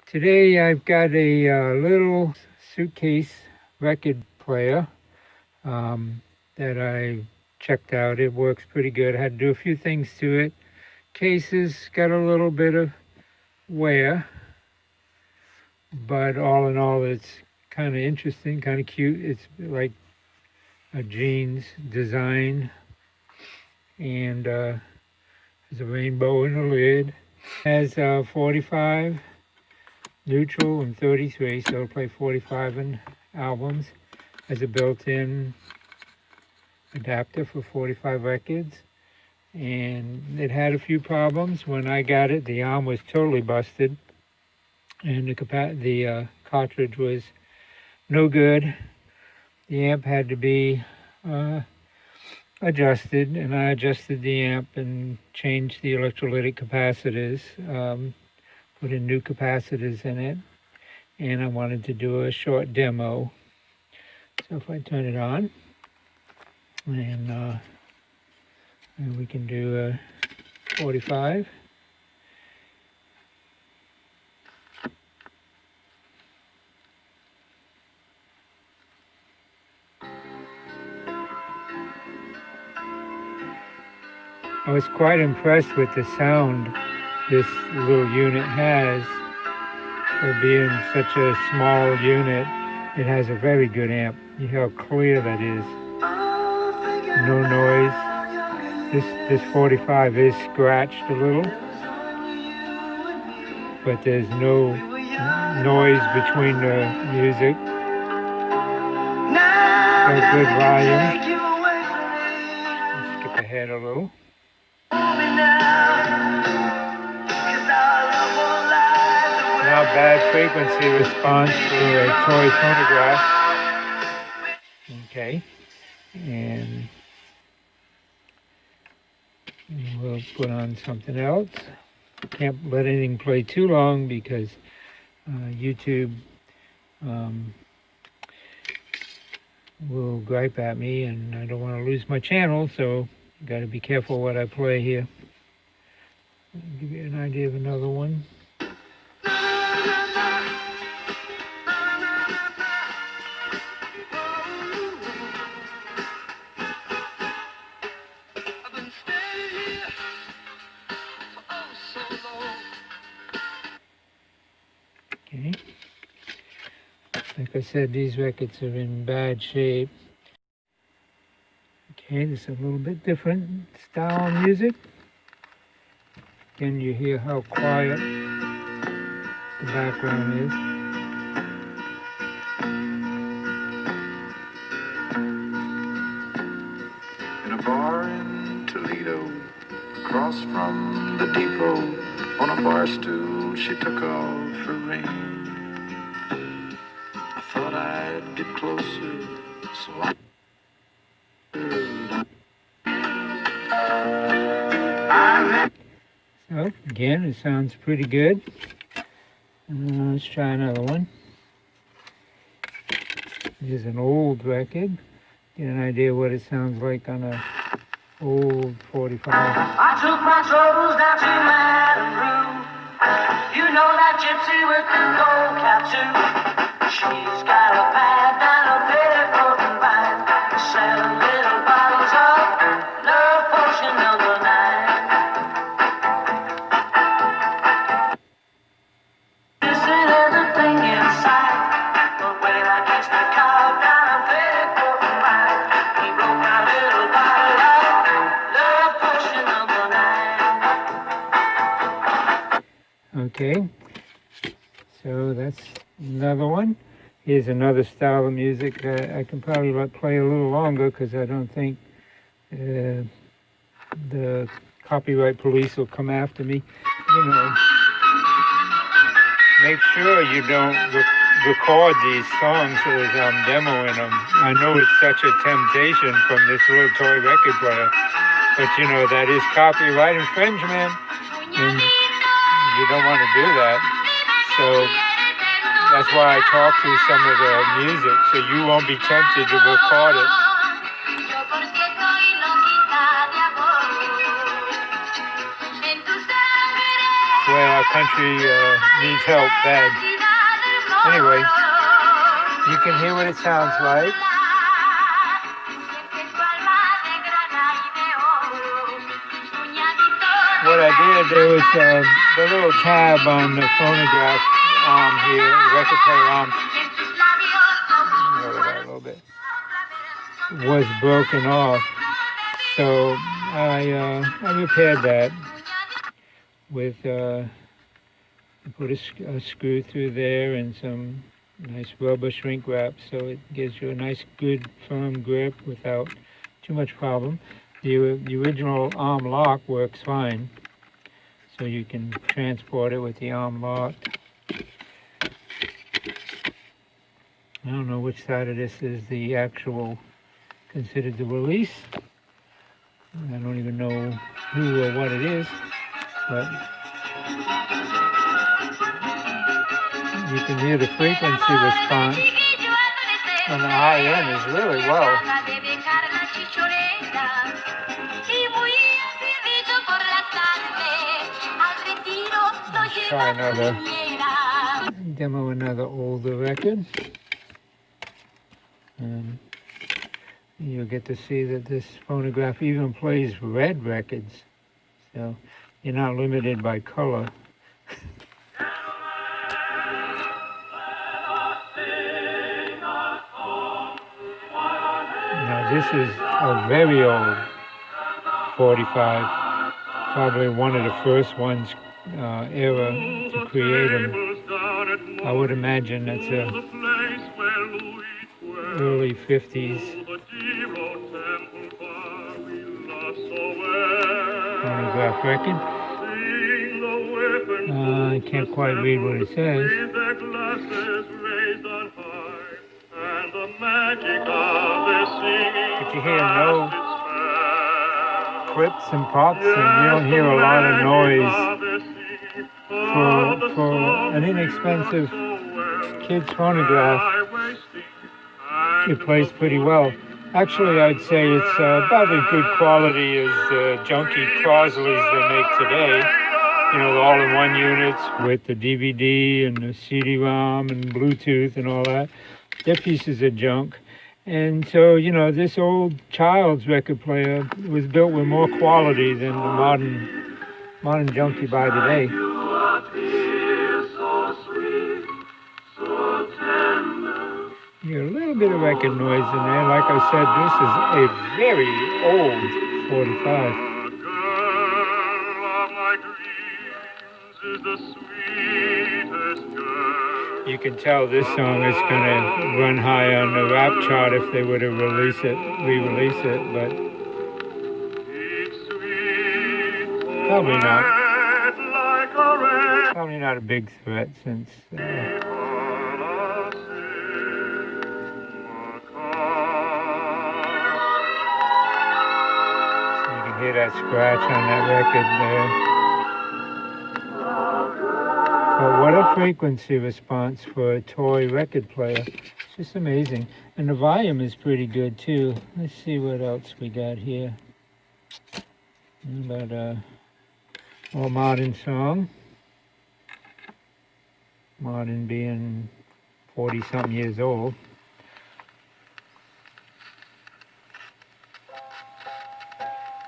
Today I've got a little suitcase record player that I checked out. It works pretty good. I had to do a few things to it. Cases got a little bit of wear, but all in all, it's kind of interesting, kind of cute. It's like a jeans design, and there's a rainbow in the lid. It has 45 neutral and 33, so it'll play 45 in albums. Has a built-in adapter for 45 records, and it had a few problems. When I got it, the arm was totally busted, and the cartridge was no good. The amp had to be adjusted, and I adjusted the amp and changed the electrolytic capacitors, put in new capacitors in it, and I wanted to do a short demo. So if I turn it on, and we can do a 45. I was quite impressed with the sound this little unit has for being such a small unit. It has a very good amp. You hear how clear that is. No noise. This 45 is scratched a little, but there's no noise between the music. Got good volume. Skip ahead a little. Not bad frequency response for a toy phonograph. Okay, and we'll put on something else. Can't let anything play too long because YouTube will gripe at me, and I don't want to lose my channel, so got to be careful what I play here. I'll give you an idea of another one. Okay. Like I said, these records are in bad shape. Okay, this is a little bit different style of music. Again, you hear how quiet the background is. In a bar in Toledo, across from the depot, on a bar stool she took off her ring. I thought I'd get closer, so I So again, it sounds pretty good. Let's try another one. This is an old record. Get an idea what it sounds like on a old 45. I took my troubles down to Madame Rue. You know that gypsy with the gold cap too. She's got a pad and a petticoat and vine, selling little bottles of love potion number 9. Missing everything inside, but when I kissed the cow down a petticoat and vine, he broke my little bottle of love potion number 9. Okay, so that's another one. Here's another style of music that I can probably play a little longer because I don't think the copyright police will come after me. You know, make sure you don't record these songs as I'm demoing them. I know it's such a temptation from this little toy record player, but you know, that is copyright infringement, and you don't want to do that. So that's why I talk through some of the music, so you won't be tempted to record it. way our country needs help bad. Anyway, you can hear what it sounds like. What I did, there was the little tab on the phonograph arm here, the record player arm, lower that a little bit, was broken off. So I repaired that with put a screw through there and some nice rubber shrink wrap, so it gives you a nice good firm grip without too much problem. The original arm lock works fine, so you can transport it with the arm locked. I don't know which side of this is the actual considered the release. I don't even know who or what it is, but you can hear the frequency response on the high end is really well. Let's try another older record. You'll get to see that this phonograph even plays red records, so you're not limited by color. Now this is a very old 45, probably one of the first ones era to create them. I would imagine that's a early 50s phonograph record. I can't quite read what it says. But you hear no clips and pops, and you don't hear a lot of noise for an inexpensive kid's phonograph. It plays pretty well. Actually, I'd say it's about as good quality as the junky Crosleys they make today. You know, the all-in-one units with the DVD and the CD-ROM and Bluetooth and all that. They're pieces of junk. And so, you know, this old child's record player was built with more quality than the modern junk you buy today. You hear a little bit of record noise in there. Like I said, this is a very old 45. You can tell this song is going to run high on the rap chart if they were to re-release it, but probably not. Probably not a big threat since so you can hear that scratch on that record there. But what a frequency response for a toy record player. It's just amazing. And the volume is pretty good too. Let's see what else we got here. About a more modern song. Modern being 40-something years old.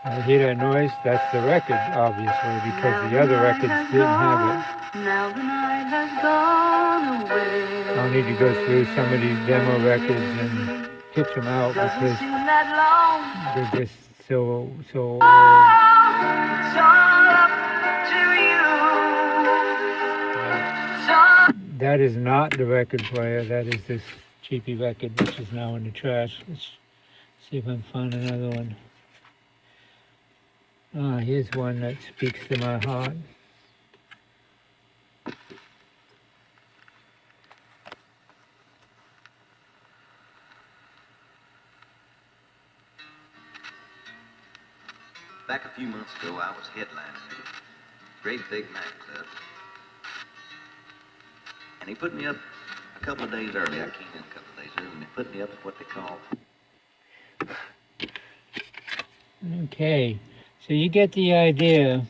I hear that noise, that's the record, obviously, because the other records didn't have it. Now the night has gone away. I'll need to go through some of these demo records and pitch them out because they're just so old. It's all up to you. That is not the record player. That is this cheapy record, which is now in the trash. Let's see if I can find another one. Ah, here's one that speaks to my heart. Back a few months ago, I was headlining at a great big nightclub. And he put me up a couple of days early. I came in a couple of days early, and they put me up at what they call... Okay, so you get the idea.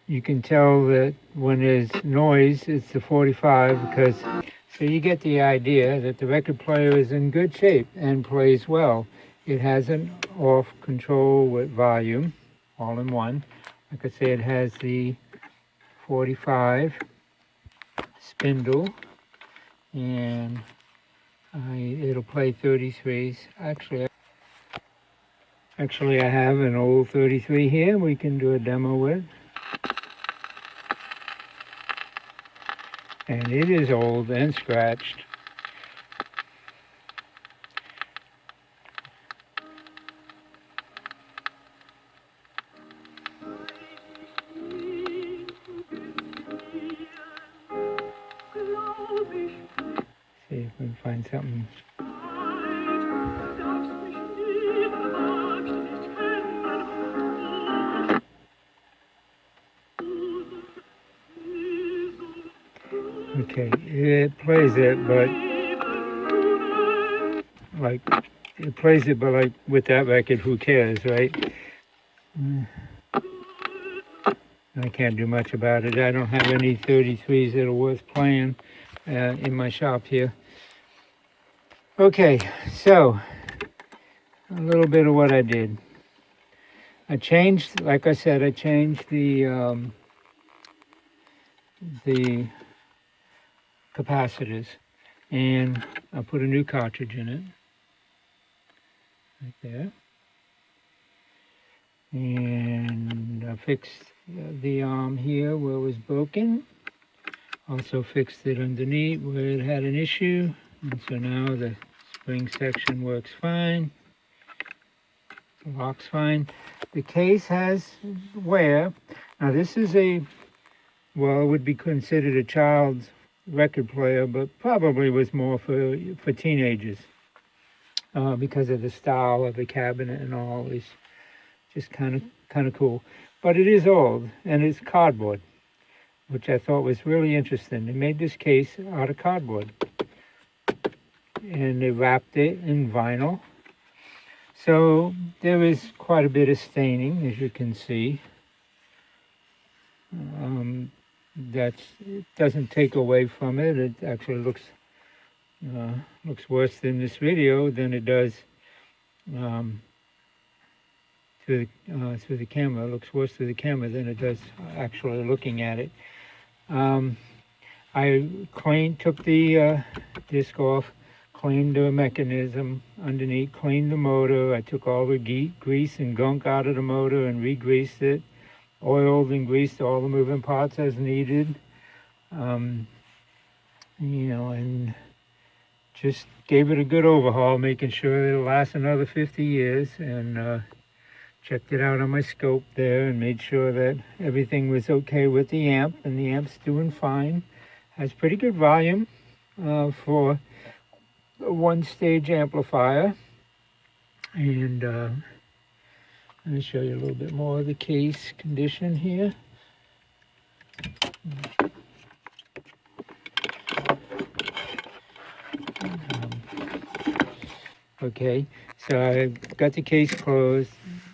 You can tell that when there's noise, it's the 45 because, so you get the idea that the record player is in good shape and plays well. It has an off control with volume, all in one. Like I said, it has the 45 spindle, and it'll play 33s. Actually, I have an old 33 here we can do a demo with. And it is old and scratched. See if we can find something. Okay, it plays it, but like with that record, who cares, right? I can't do much about it. I don't have any 33s that are worth playing in my shop here. Okay, so a little bit of what I did. I changed, like I said, I changed the capacitors, and I put a new cartridge in it, right there. And I fixed the arm here where it was broken. Also fixed it underneath where it had an issue. And so now the spring section works fine. The lock's fine. The case has wear. Now this is well, it would be considered a child's record player, but probably was more for teenagers because of the style of the cabinet and all. It's just kind of cool. But it is old, and it's cardboard, which I thought was really interesting. They made this case out of cardboard, and they wrapped it in vinyl. So there is quite a bit of staining, as you can see. It doesn't take away from it. It actually looks worse in this video than it does through the camera. It looks worse through the camera than it does actually looking at it. I took the disc off, cleaned the mechanism underneath, cleaned the motor. I took all the grease and gunk out of the motor and re-greased it, oiled and greased all the moving parts as needed. And just gave it a good overhaul, making sure it'll last another 50 years, and checked it out on my scope there and made sure that everything was okay with the amp, and the amp's doing fine. Has pretty good volume for a one-stage amplifier. And let me show you a little bit more of the case condition here. Okay, so I got the case closed.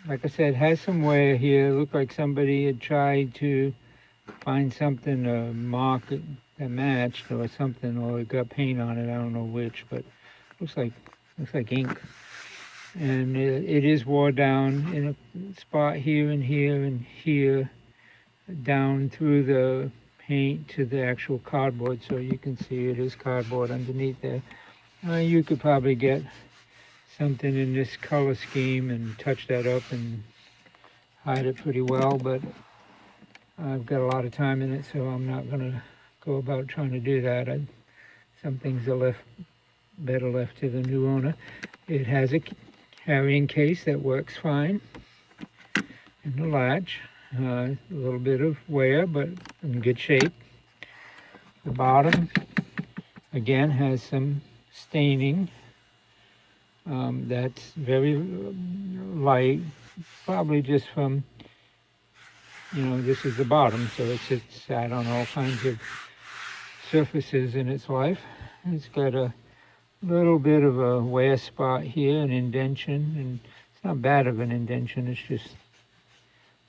Like I said, has some wear here. Looked like somebody had tried to find something to mark it that matched or something, or it got paint on it. I don't know which, but looks like ink. And it is wore down in a spot here and here and here, down through the paint to the actual cardboard. So you can see it is cardboard underneath there. You could probably get something in this color scheme and touch that up and hide it pretty well, but I've got a lot of time in it, so I'm not going to go about trying to do that. Some things are better left to the new owner. It has a carrying case that works fine, and the latch, a little bit of wear, but in good shape. The bottom, again, has some staining. That's very light, probably just from, this is the bottom, so it's sat on all kinds of surfaces in its life. It's got a little bit of a wear spot here, an indentation, and it's not bad of an indentation, it's just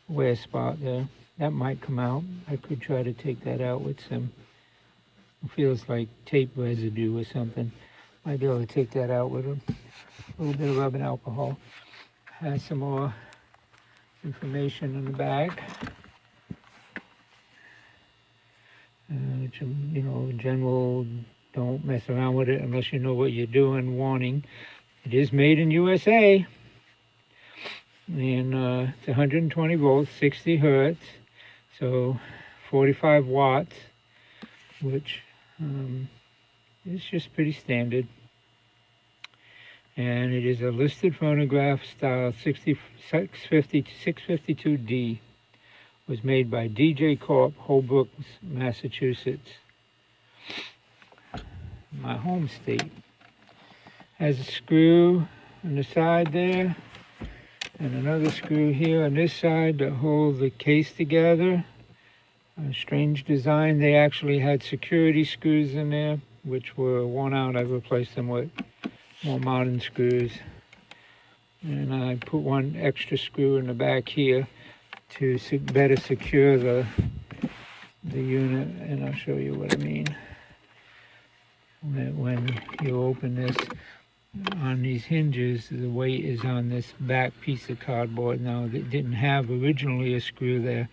a wear spot there. That might come out. I could try to take that out with some, it feels like tape residue or something. Might be able to take that out with a little bit of rubbing alcohol. Has some more information in the back. You know, general, don't mess around with it unless you know what you're doing, warning. It is made in USA. And it's 120 volts, 60 hertz, so 45 watts, which is just pretty standard. And it is a listed phonograph style 652D. Was made by DJ Corp, Holbrook, Massachusetts, my home state. Has a screw on the side there, and another screw here on this side to hold the case together. A strange design. They actually had security screws in there, which were worn out. I replaced them with more modern screws. And I put one extra screw in the back here to better secure the unit, and I'll show you what I mean. When you open this, on these hinges, the weight is on this back piece of cardboard. Now, it didn't have originally a screw there,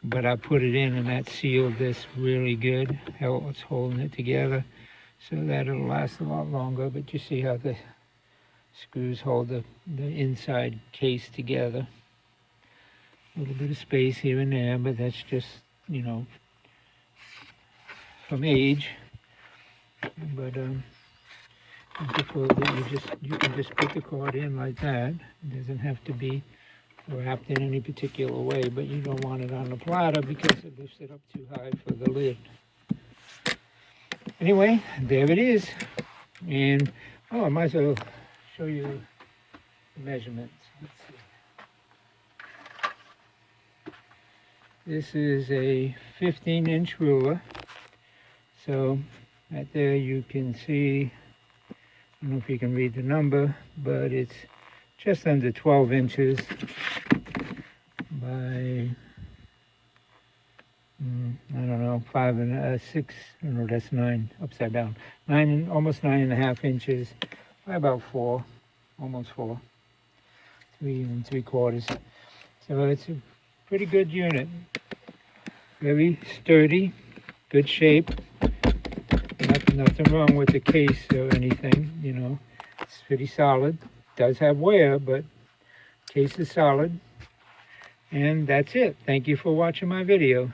but I put it in, and that sealed this really good. It's holding it together so that it'll last a lot longer. But you see how the screws hold the inside case together. A little bit of space here and there, but that's just, you know, from age. But before that, you can just put the cord in like that. It doesn't have to be wrapped in any particular way, but you don't want it on the platter because it lifts it up too high for the lid. Anyway, there it is. And I might as well show you the measurements. Let's see. This is a 15-inch ruler. So right there you can see, I don't know if you can read the number, but it's just under 12 inches by, I don't know, 5 and 6, no, that's 9, upside down. 9, almost 9.5 inches by about 4, almost 4, 3 3/4. So it's a pretty good unit. Very sturdy, good shape. Nothing wrong with the case or anything, you know. It's pretty solid. Does have wear, but case is solid. And that's it. Thank you for watching my video.